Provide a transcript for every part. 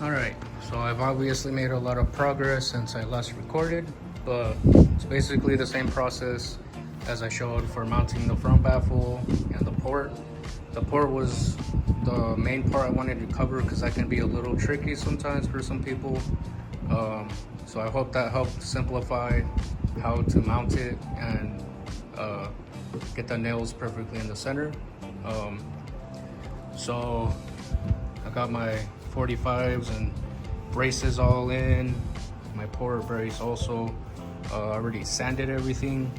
Alright, so I've obviously made a lot of progress since I last recorded, but it's basically the same process as I showed for mounting the front baffle and the port. The port was the main part I wanted to cover because that can be a little tricky sometimes for some people. So I hope that helped simplify how to mount it and get the nails perfectly in the center. So I got my 45s and braces all in, my port brace also. Already sanded everything.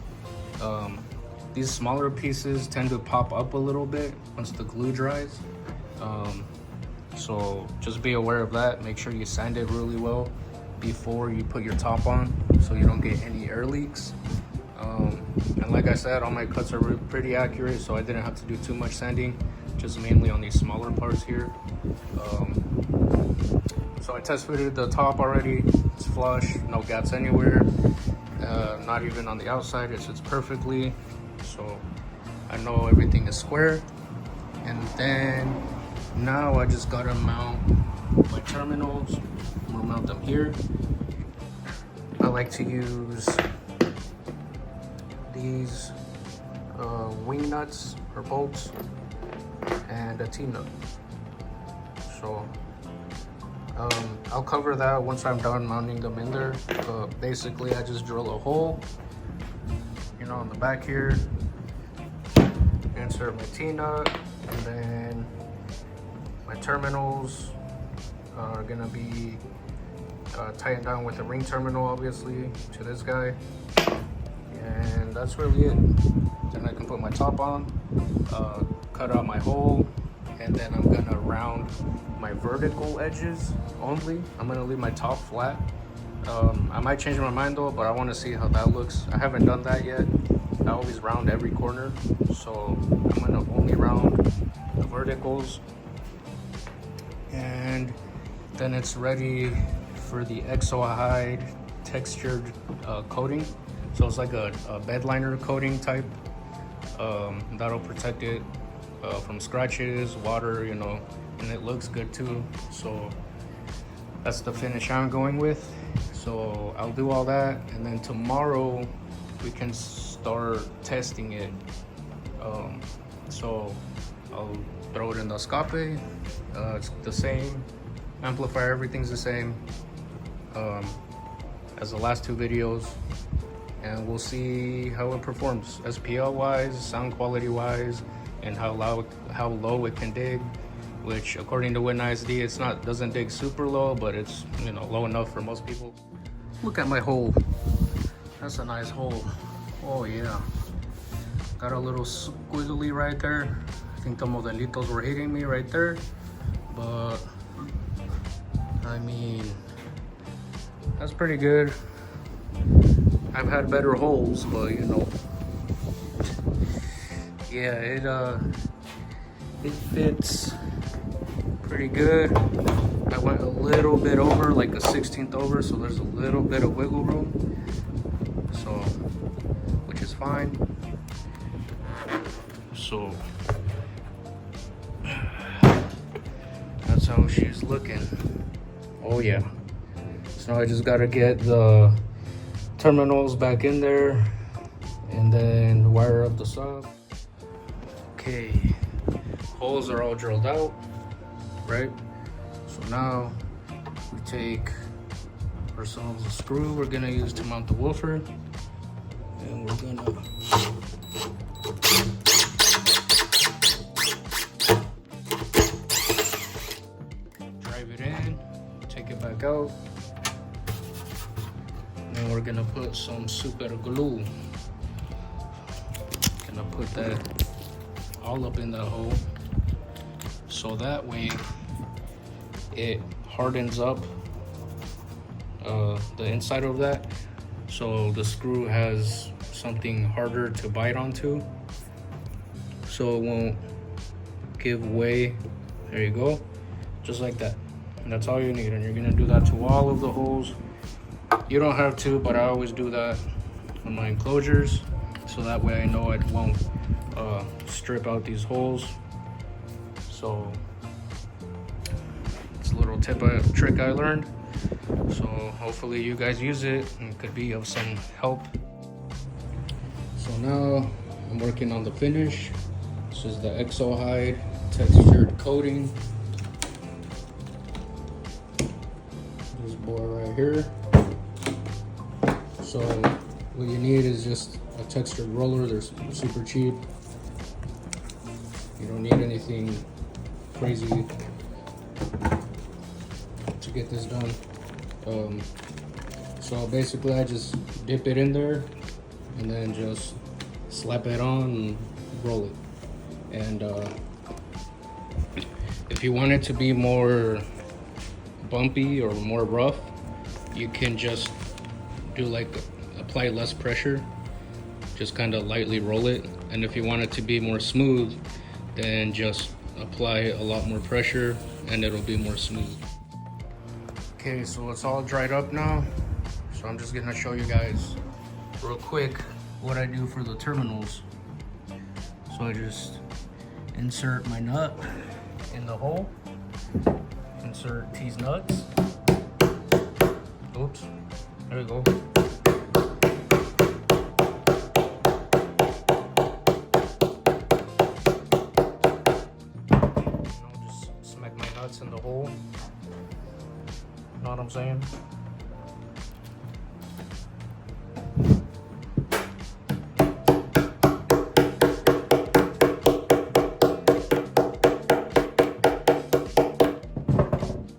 These smaller pieces tend to pop up a little bit once the glue dries. So just be aware of that. Make sure you sand it really well before you put your top on so you don't get any air leaks. And like I said, all my cuts are pretty accurate, so I didn't have to do too much sanding, just mainly on these smaller parts here. So I test fitted the top already. It's flush, no gaps anywhere, not even on the outside. It sits perfectly, so I know everything is square. And then now I just gotta mount my terminals. I'm gonna mount them here. I like to use these wing nuts or bolts and a T-nut. So I'll cover that once I'm done mounting them in there. Basically, I just drill a hole, you know, on the back here, insert my T-nut, and then my terminals are gonna be tightened down with a ring terminal, obviously, to this guy. And that's really it. Then I can put my top on, cut out my hole, and then I'm gonna round my vertical edges only. I'm gonna leave my top flat. I might change my mind though, but I wanna see how that looks. I haven't done that yet. I always round every corner, so I'm gonna only round the verticals. And then it's ready for the exo-hide textured coating. So it's like a bed liner coating type. That'll protect it from scratches, water, you know, and it looks good too. So that's the finish I'm going with. So I'll do all that, and then tomorrow we can start testing it. So I'll throw it in the escape. It's the same amplifier, everything's the same as the last two videos, and we'll see how it performs SPL wise, sound quality wise, and how low it can dig, which according to WinISD it's doesn't dig super low, but it's, you know, low enough for most people. Look at my hole. That's a nice hole. Oh yeah, got a little squiggly right there. I think the modelitos were hitting me right there, but I mean, that's pretty good. I've had better holes, but you know, yeah, it fits pretty good. I went a little bit over, like a 16th over, so there's a little bit of wiggle room, so which is fine. So that's how she's looking. Oh yeah. So I just gotta get the terminals back in there and then wire up the sub. Okay, holes are all drilled out, right? So now we take ourselves a screw we're gonna use to mount the woofer, and we're gonna drive it in, take it back out. And we're gonna put some super glue. Gonna put that all up in the hole, so that way it hardens up the inside of that, so the screw has something harder to bite onto, so it won't give way. There you go, just like that. And that's all you need, and you're gonna do that to all of the holes. You don't have to, but I always do that on my enclosures, so that way I know it won't strip out these holes. So it's a little trick I learned. So hopefully you guys use it and it could be of some help. So now I'm working on the finish. This is the exo hide textured coating. This boy right here. So what you need is just a textured roller. They're super cheap. You don't need anything crazy to get this done. So basically I just dip it in there and then just slap it on and roll it. And if you want it to be more bumpy or more rough, you can just do like apply less pressure, just kind of lightly roll it. And if you want it to be more smooth, then just apply a lot more pressure and it'll be more smooth. Okay, so it's all dried up now, so I'm just gonna show you guys real quick what I do for the terminals. So I just insert my nut in the hole, insert these nuts. Oops, there we go. Just smack my nuts in the hole. Know what I'm saying?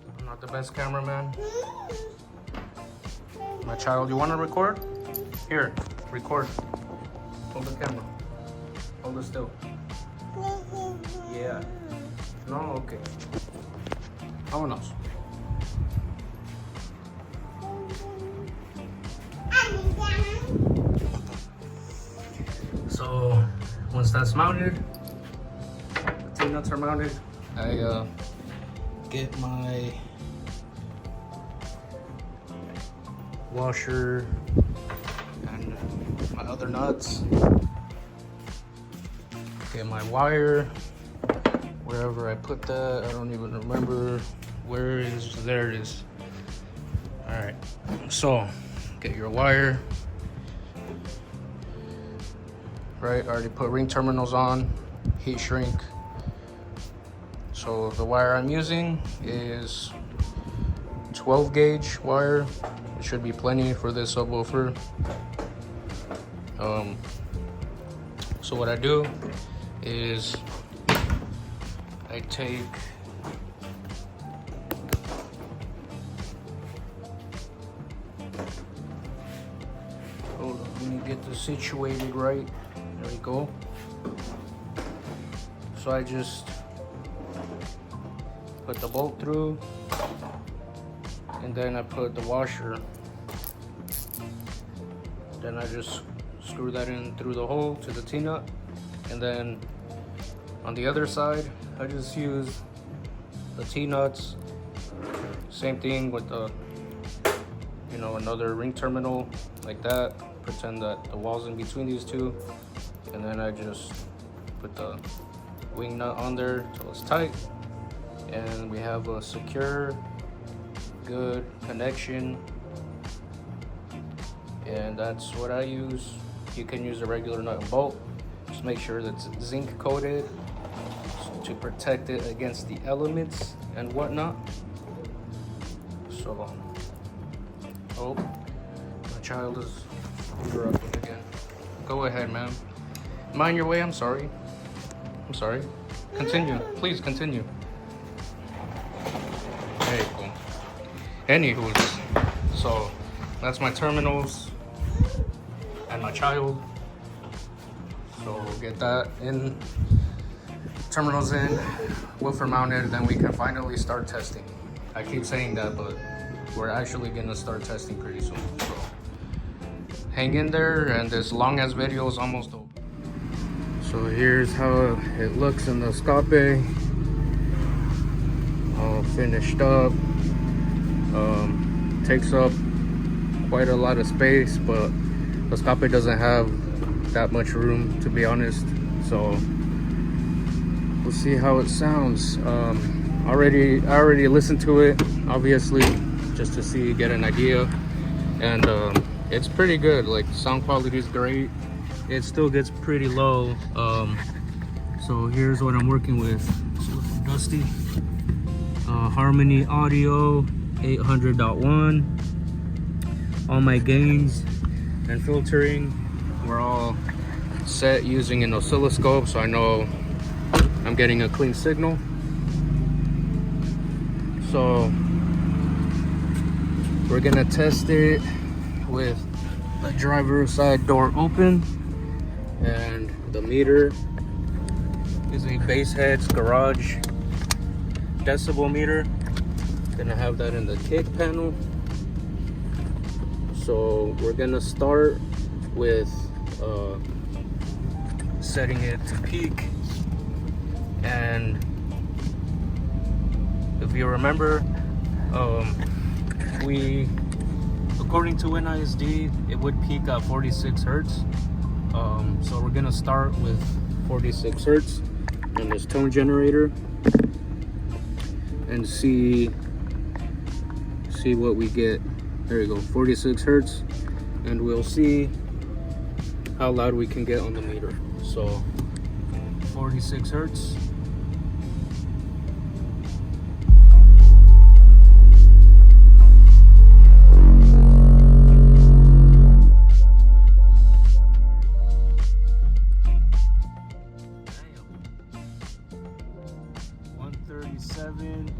I'm not the best cameraman. My child, you want to record? Here, record. Hold the camera. Hold it still. Yeah. No, okay. Vámonos. So once that's mounted, the T-nuts are mounted, I get my washer and my other nuts, get my wire, wherever I put that, I don't even remember where it is. There it is. All right, so get your wire. Right, I already put ring terminals on, heat shrink. So the wire I'm using is 12 gauge wire. It should be plenty for this subwoofer. So what I do is I take hold on, let me get this situated right. There we go. So I just put the bolt through and then I put the washer. Then I just screw that in through the hole to the T-nut. And then on the other side, I just use the T-nuts. Same thing with the, you know, another ring terminal like that. Pretend that the wall's in between these two. And then I just put the wing nut on there till it's tight. And we have a secure, good connection. And that's what I use. You can use a regular nut and bolt. Just make sure that it's zinc coated to protect it against the elements and whatnot. So, oh, my child is interrupting again. Go ahead, ma'am. Mind your way, I'm sorry. I'm sorry. Continue, please continue. There you go. Anywho's, so that's my terminals and my child. So we'll get that in, terminals in, woofer mounted, then we can finally start testing. I keep saying that, but we're actually gonna start testing pretty soon. So hang in there, and this long ass video is almost over. So here's how it looks in the scape, all finished up. Takes up quite a lot of space, but the scape doesn't have that much room, to be honest. So we'll see how it sounds. I already listened to it, obviously, just to see, get an idea, and it's pretty good. Like, sound quality is great. It still gets pretty low. So here's what I'm working with. It's a little dusty. Harmony Audio 800.1. All my gains and filtering were all set using an oscilloscope, so I know I'm getting a clean signal. So we're gonna test it with the driver's side door open, and the meter is a Basshead's garage decibel meter. Gonna have that in the kick panel. So we're gonna start with setting it to peak, and if you remember, we, according to NISD, it would peak at 46 hertz. So we're gonna start with 46 hertz on this tone generator and see what we get. There you go, 46 hertz, and we'll see how loud we can get on the meter. So 46 hertz. Damn. 137,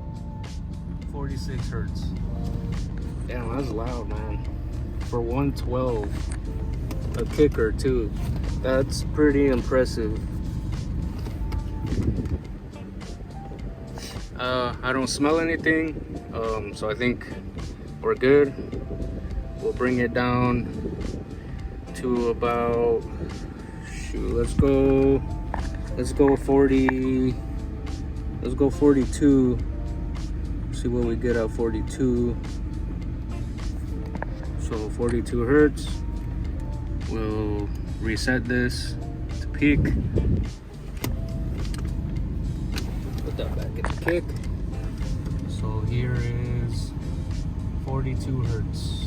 46 hertz. Damn, that's loud, man. For 112, a kicker too. That's pretty impressive. I don't smell anything, so I think we're good. We'll bring it down to about, shoot, let's go 40, let's go 42. See what we get at 42. So 42 hertz. We'll reset this to peak. Put that back in the kick. So here is 42 hertz.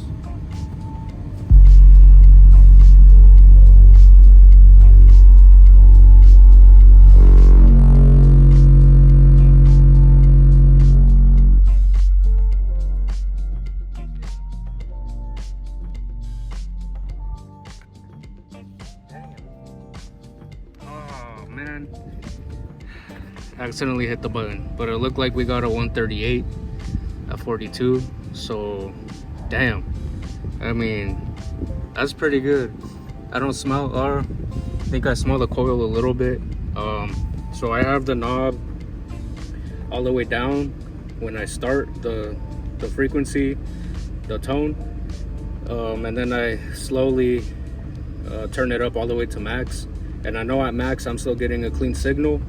Man, I accidentally hit the button, but it looked like we got a 138 at 42. So damn, I mean, that's pretty good. I don't smell, or I think I smell the coil a little bit. So I have the knob all the way down when I start the frequency, the tone, and then I slowly turn it up all the way to max. And I know at max I'm still getting a clean signal,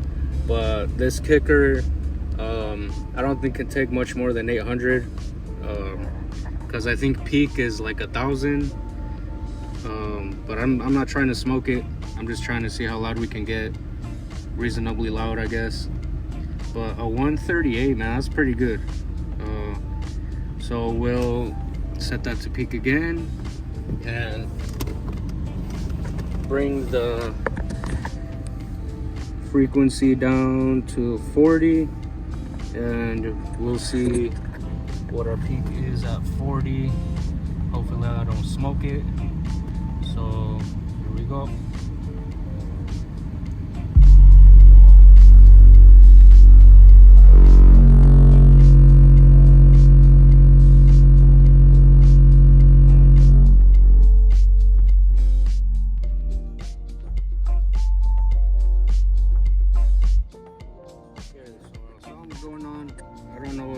but this kicker I don't think can take much more than 800, because I think peak is like 1,000. But I'm not trying to smoke it. I'm just trying to see how loud we can get, reasonably loud, I guess. But a 138, man, that's pretty good. So we'll set that to peak again and bring the frequency down to 40, and we'll see what our peak is at 40. Hopefully I don't smoke it. So here we go. Going on, I don't know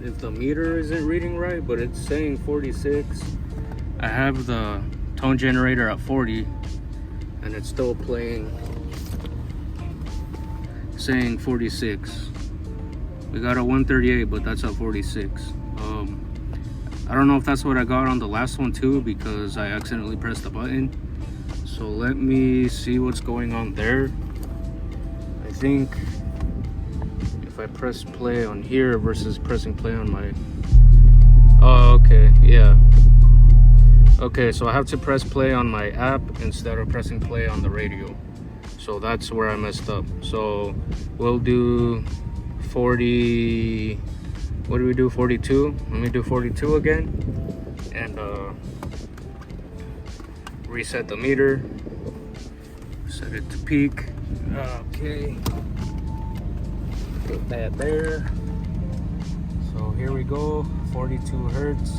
if the meter isn't reading right, but it's saying 46. I have the tone generator at 40 and it's still playing, saying 46. We got a 138, but that's at 46. I don't know if that's what I got on the last one too, because I accidentally pressed the button. So let me see what's going on there. I think if I press play on here versus pressing play on my... Oh, okay, yeah. Okay, so I have to press play on my app instead of pressing play on the radio. So that's where I messed up. So we'll do 40... What do we do? 42? Let me do 42 again. And reset the meter. Set it to peak. Okay. Put that there. So here we go. 42 hertz.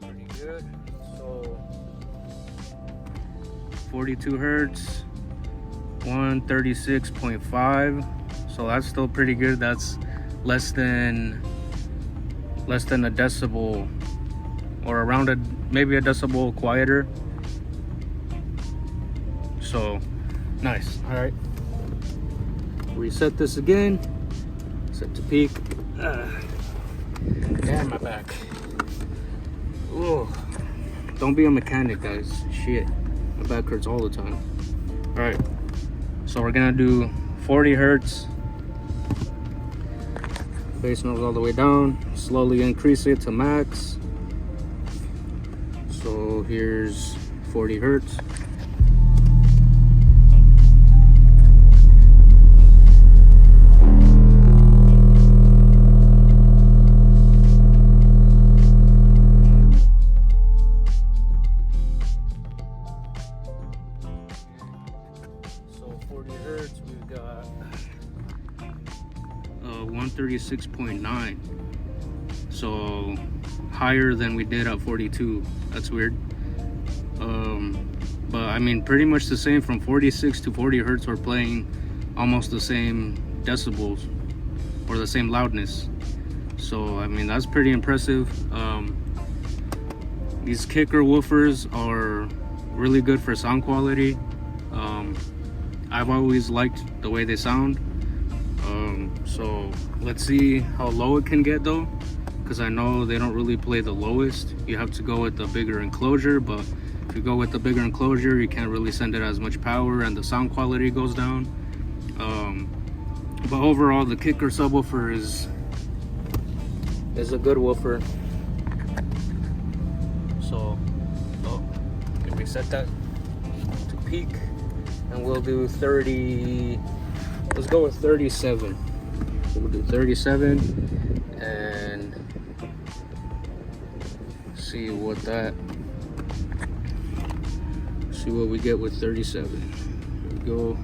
Pretty good. So 42 hertz, 136.5. So that's still pretty good. That's less than a decibel, or around maybe a decibel quieter. So nice. All right, reset this again. Set to peak. Damn, my back. Ooh. Don't be a mechanic, guys. Shit, my back hurts all the time. All right, so we're gonna do 40 hertz. Bass note all the way down. Slowly increase it to max. So here's 40 hertz. So 40 hertz, we've got 136.9, so higher than we did at 42. That's weird. But I mean, pretty much the same. From 46 to 40 hertz, we're playing almost the same decibels or the same loudness. So I mean, that's pretty impressive. These kicker woofers are really good for sound quality. I've always liked the way they sound. So let's see how low it can get though, because I know they don't really play the lowest. You have to go with the bigger enclosure, but if you go with the bigger enclosure, you can't really send it as much power and the sound quality goes down. But overall, the kicker subwoofer is a good woofer. So can we set that to peak, and we'll do 30. Let's go with 37. We'll do 37 and see what we get with 37. Here we go.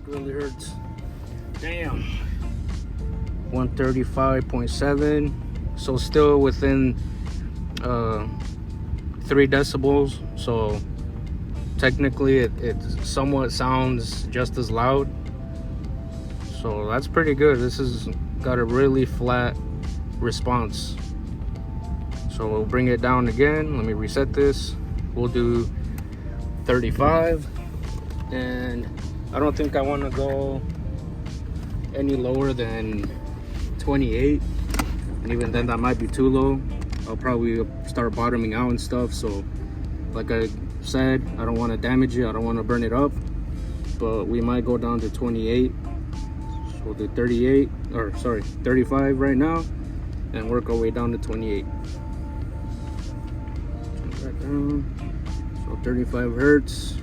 Really hurts. Damn. 135.7. So still within 3 decibels. So technically it somewhat sounds just as loud. So that's pretty good. This has got a really flat response. So we'll bring it down again. Let me reset this. We'll do 35, and I don't think I want to go any lower than 28, and even then that might be too low. I'll probably start bottoming out and stuff. So like I said, I don't want to damage it, I don't want to burn it up, but we might go down to 28. So we'll do 35 right now and work our way down to 28. Turn that down. So 35 hertz.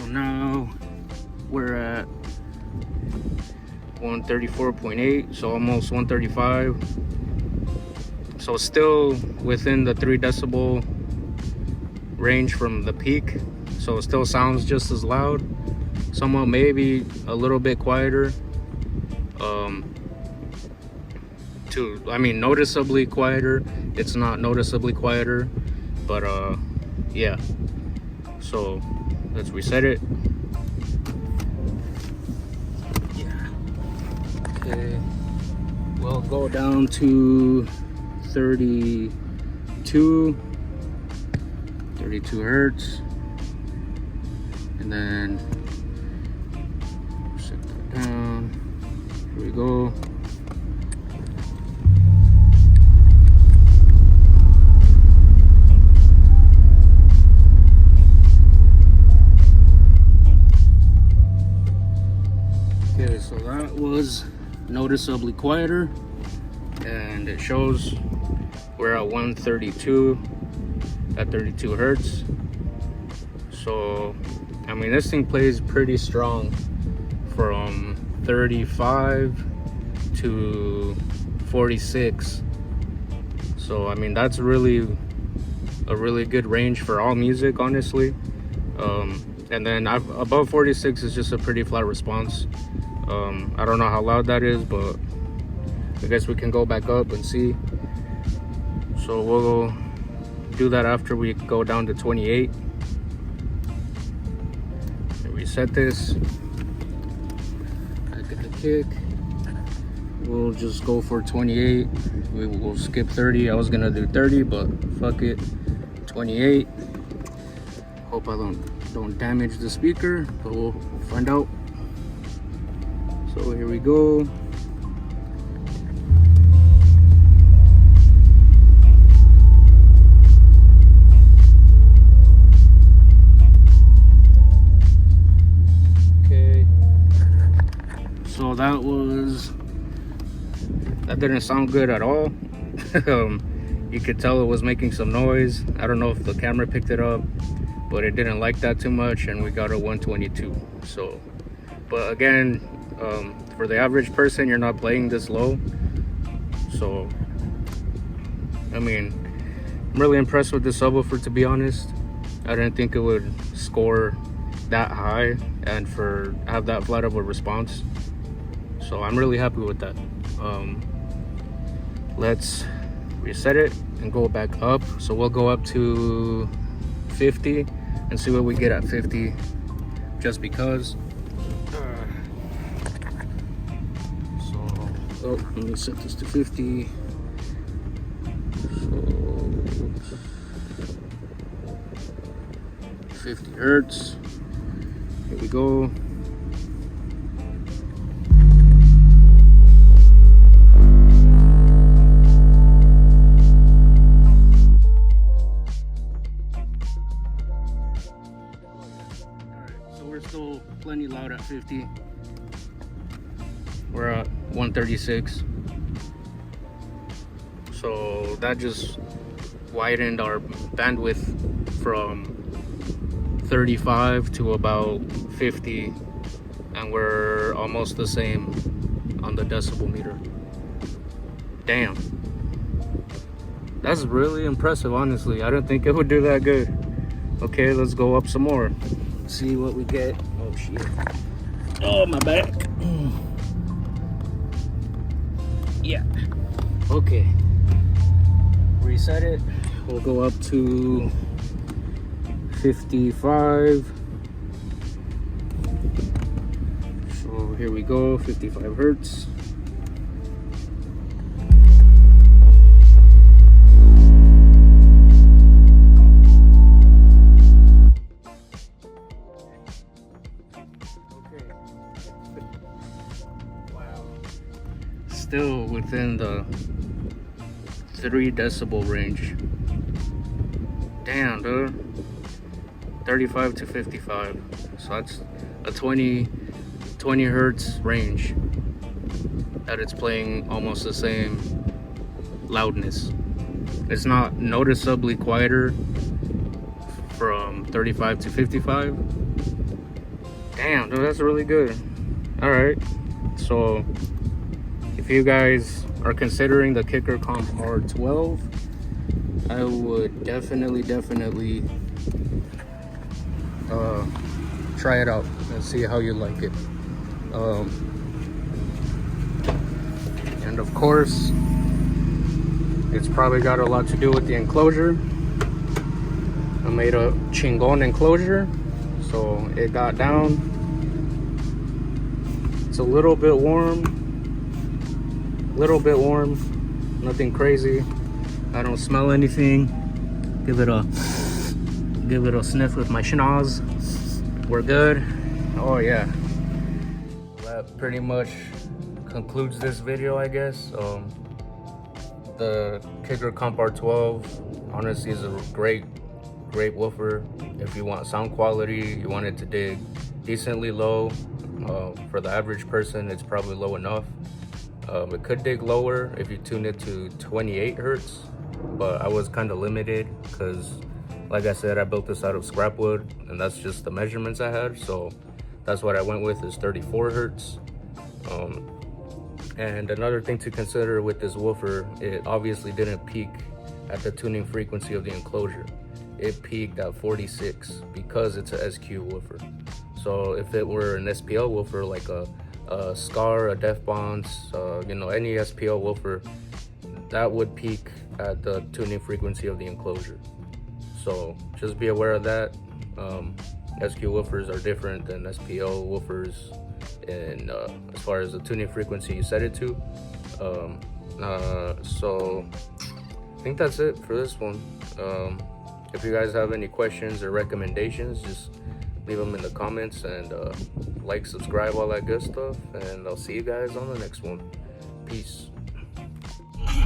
Now we're at 134.8, so almost 135. So still within the 3 decibel range from the peak, so it still sounds just as loud. somewhat, maybe a little bit quieter. I mean, noticeably quieter. It's not noticeably quieter, but yeah. So let's reset it. Yeah. Okay. We'll go down to 32 hertz, and then set that down. Here we go. Okay, so that was noticeably quieter, and it shows we're at 132 at 32 hertz. So I mean, this thing plays pretty strong from 35 to 46. So I mean, that's really a really good range for all music, honestly. And then above 46 is just a pretty flat response. I don't know how loud that is, but I guess we can go back up and see. So we'll do that after we go down to 28. Reset this. Back at the kick. We'll just go for 28. We will skip 30. I was gonna do 30, but fuck it. 28. Hope I don't damage the speaker, but we'll find out. So here we go. Okay. So that didn't sound good at all. You could tell it was making some noise. I don't know if the camera picked it up, but it didn't like that too much, and we got a 122. So, but again, for the average person, you're not playing this low. So I mean, I'm really impressed with this subwoofer, to be honest. I didn't think it would score that high and have that flat of a response. So I'm really happy with that. Let's reset it and go back up. So we'll go up to 50 and see what we get at 50, just because. So let me set this to 50. So 50 hertz. Here we go. We're still plenty loud at 50. We're at 136. So that just widened our bandwidth from 35 to about 50, and we're almost the same on the decibel meter. Damn. That's really impressive, honestly. I didn't think it would do that good. Okay, let's go up some more. See what we get. Oh shit. Oh, my back. Yeah. Okay. Reset it. We'll go up to 55. So here we go, 55 hertz. Still within the 3 decibel range. Damn, dude. 35 to 55. So that's a 20 hertz range that it's playing almost the same loudness. It's not noticeably quieter from 35 to 55. Damn, dude, that's really good. All right, so if you guys are considering the Kicker Comp R12, I would definitely try it out and see how you like it. And of course, it's probably got a lot to do with the enclosure. I made a chingon enclosure, so it got down. It's a little bit warm, nothing crazy. I don't smell anything. Give it a sniff with my schnoz. We're good. Oh yeah. That pretty much concludes this video, I guess. The Kicker Comp R12 honestly is a great woofer. If you want sound quality, you want it to dig decently low. For the average person, it's probably low enough. It could dig lower if you tune it to 28 hertz, but I was kind of limited because, like I said, I built this out of scrap wood, and that's just the measurements I had, so that's what I went with, is 34 hertz. And another thing to consider with this woofer, it obviously didn't peak at the tuning frequency of the enclosure. It peaked at 46 because it's a SQ woofer. So if it were an SPL woofer, like a Scar, a Def Bonds, you know, any SPL woofer, that would peak at the tuning frequency of the enclosure. So just be aware of that. SQ woofers are different than SPL woofers, and as far as the tuning frequency you set it to. So I think that's it for this one. If you guys have any questions or recommendations, just leave them in the comments, and like, subscribe, all that good stuff, and I'll see you guys on the next one. Peace.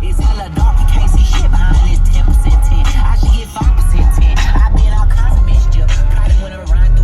It's hella dark, you can't see shit behind this 10% tint. I should get 5% tint. I've been all kinds of mischief, probably went around